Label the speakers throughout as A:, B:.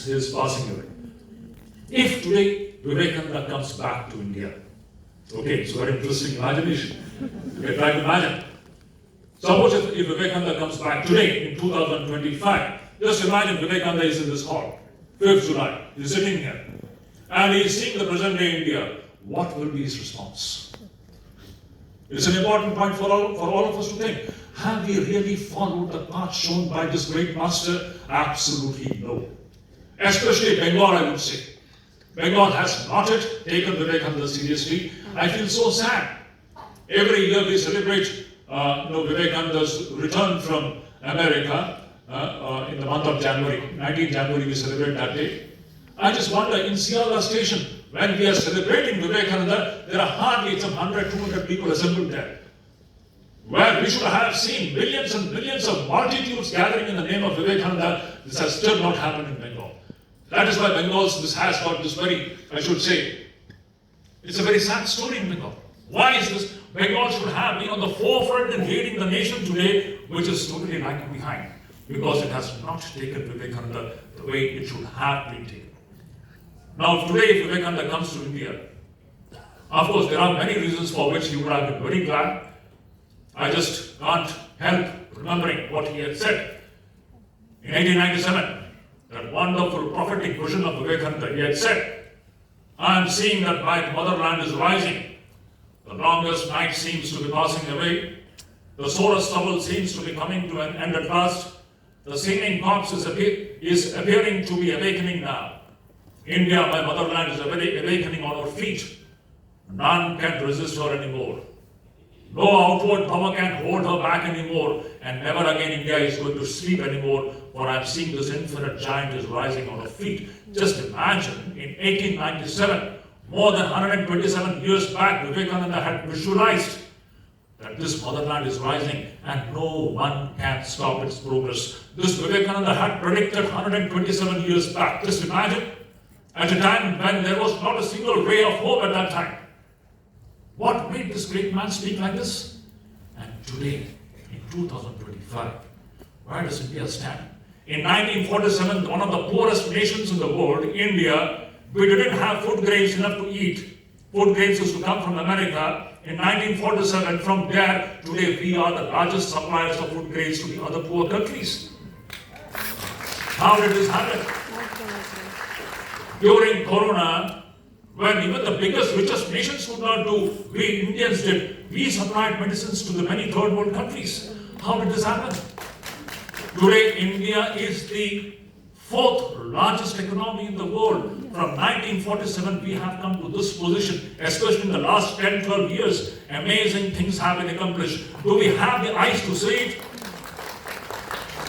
A: his passing away. If today Vivekananda comes back to India, okay, it's a very interesting imagination. You can try to imagine. Suppose if Vivekananda comes back today in 2025, just imagine Vivekananda is in this hall, 5th July, he's sitting here, and he's seeing the present day India. What will be his response? It's an important point for all of us to think. Have we really followed the path shown by this great master? Absolutely no. Especially Bengal, I would say. Bengal has not yet taken Vivekananda seriously. I feel so sad. Every year we celebrate Vivekananda's return from America in the month of January. 19th January we celebrate that day. I just wonder, in Siala station, when we are celebrating Vivekananda, there are hardly some 100, 200 people assembled there. Where we should have seen millions and millions of multitudes gathering in the name of Vivekananda, this has still not happened in Bengal. That is why this has got this very, I should say, it's a very sad story in Bengal. Why is this? Bengal should have been on the forefront in leading the nation today, which is totally lagging behind, because it has not taken Vivekananda the way it should have been taken. Now, today, if Vivekananda comes to India, of course, there are many reasons for which he would have been very glad. I just can't help remembering what he had said in 1897, that wonderful prophetic vision of Vivekananda. He had said, I am seeing that my motherland is rising. The longest night seems to be passing away. The solar stubble seems to be coming to an end at last. The seeming corpse is appearing to be awakening now. India, my motherland, is awakening on her feet. None can resist her anymore. No outward power can hold her back anymore, and never again India is going to sleep anymore, for I am seeing this infinite giant is rising on her feet. Just imagine, in 1897, more than 127 years back, Vivekananda had visualized that this motherland is rising and no one can stop its progress. This Vivekananda had predicted 127 years back. Just imagine, at a time when there was not a single ray of hope at that time. What made this great man speak like this? And today, in 2025, where does India stand? In 1947, one of the poorest nations in the world, India, we didn't have food grains enough to eat. Food grains used to come from America. In 1947, from there, today we are the largest suppliers of food grains to the other poor countries. How did this happen? During Corona, when even the biggest, richest nations could not do, we Indians did. We supplied medicines to the many third world countries. How did this happen? Today, India is the 4th largest economy in the world. From 1947, we have come to this position, especially in the last 10, 12 years. Amazing things have been accomplished. Do we have the eyes to see it?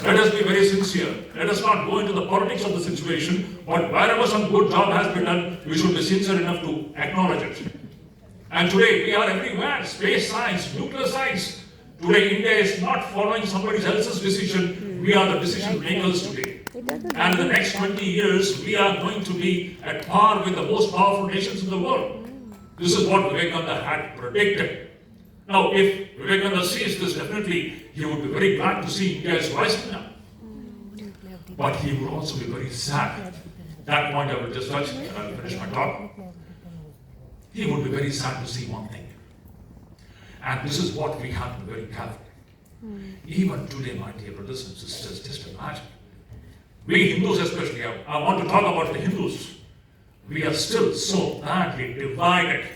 A: Let us be very sincere. Let us not go into the politics of the situation, but wherever some good job has been done, we should be sincere enough to acknowledge it. And today, we are everywhere. Space science, nuclear science. Today, India is not following somebody else's decision. We are the decision makers today. And in the next 20 years, we are going to be at par with the most powerful nations in the world. This is what Vivekananda had predicted. Now, if Vivekananda sees this, definitely he would be very glad to see India is rising now. But he would also be very sad. That point I will just touch and I will finish my talk. He would be very sad to see one thing. And this is what we have to be very careful. Even today, my dear brothers and sisters, just imagine. We Hindus especially, I want to talk about the Hindus. We are still so badly divided.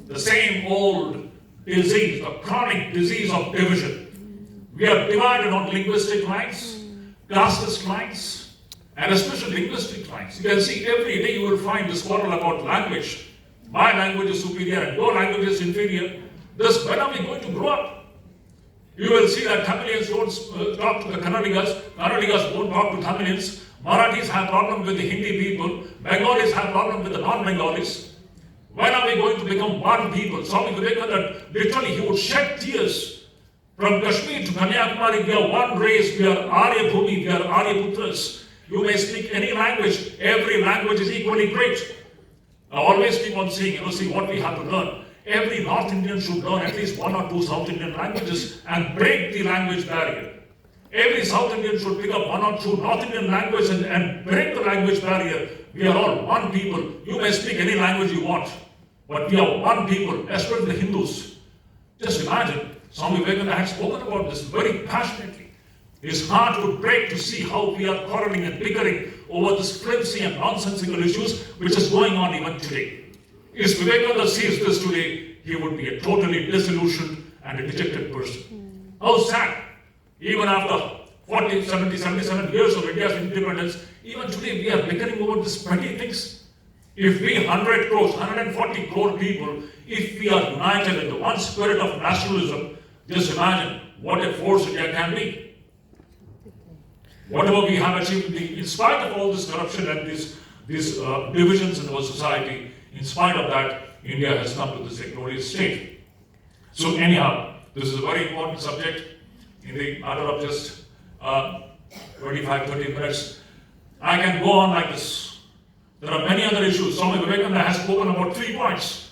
A: The same old disease, the chronic disease of division. We are divided on linguistic lines, classist lines, and especially linguistic lines. You can see every day you will find this quarrel about language. My language is superior and your language is inferior. This, when are we going to grow up? You will see that Tamilians don't talk to the Kannadigas, Kannadigas won't talk to Tamilians, Marathis have problem with the Hindi people, Bengalis have problem with the non-Bengalis. When are we going to become one people? Swami Vivekananda, literally he would shed tears. From Kashmir to Kanyakumari, we are one race, we are Arya Bhumi, we are Arya Putras. You may speak any language, every language is equally great. I always keep on saying, see what we have to learn. Every North Indian should learn at least one or two South Indian languages and break the language barrier. Every South Indian should pick up one or two North Indian language and break the language barrier. We are all one people. You may speak any language you want, but we are one people, especially the Hindus. Just imagine, Swami Vivekananda had spoken about this very passionately. His heart would break to see how we are quarreling and bickering over this flimsy and nonsensical issues which is going on even today. If Vivekananda sees this today, he would be a totally disillusioned and a dejected person. How sad! Even after 40, 70, 77 years of India's independence, even today we are bickering over these petty things. If we 100 crores, 140 crore people, if we are united in the one spirit of nationalism, just imagine what a force India can be. Whatever we have achieved, in spite of all this corruption and these divisions in our society, in spite of that, India has come to this glorious state. So anyhow, this is a very important subject. In the matter of just 25-30 minutes, I can go on like this. There are many other issues. Swami Vivekananda has spoken about 3 points.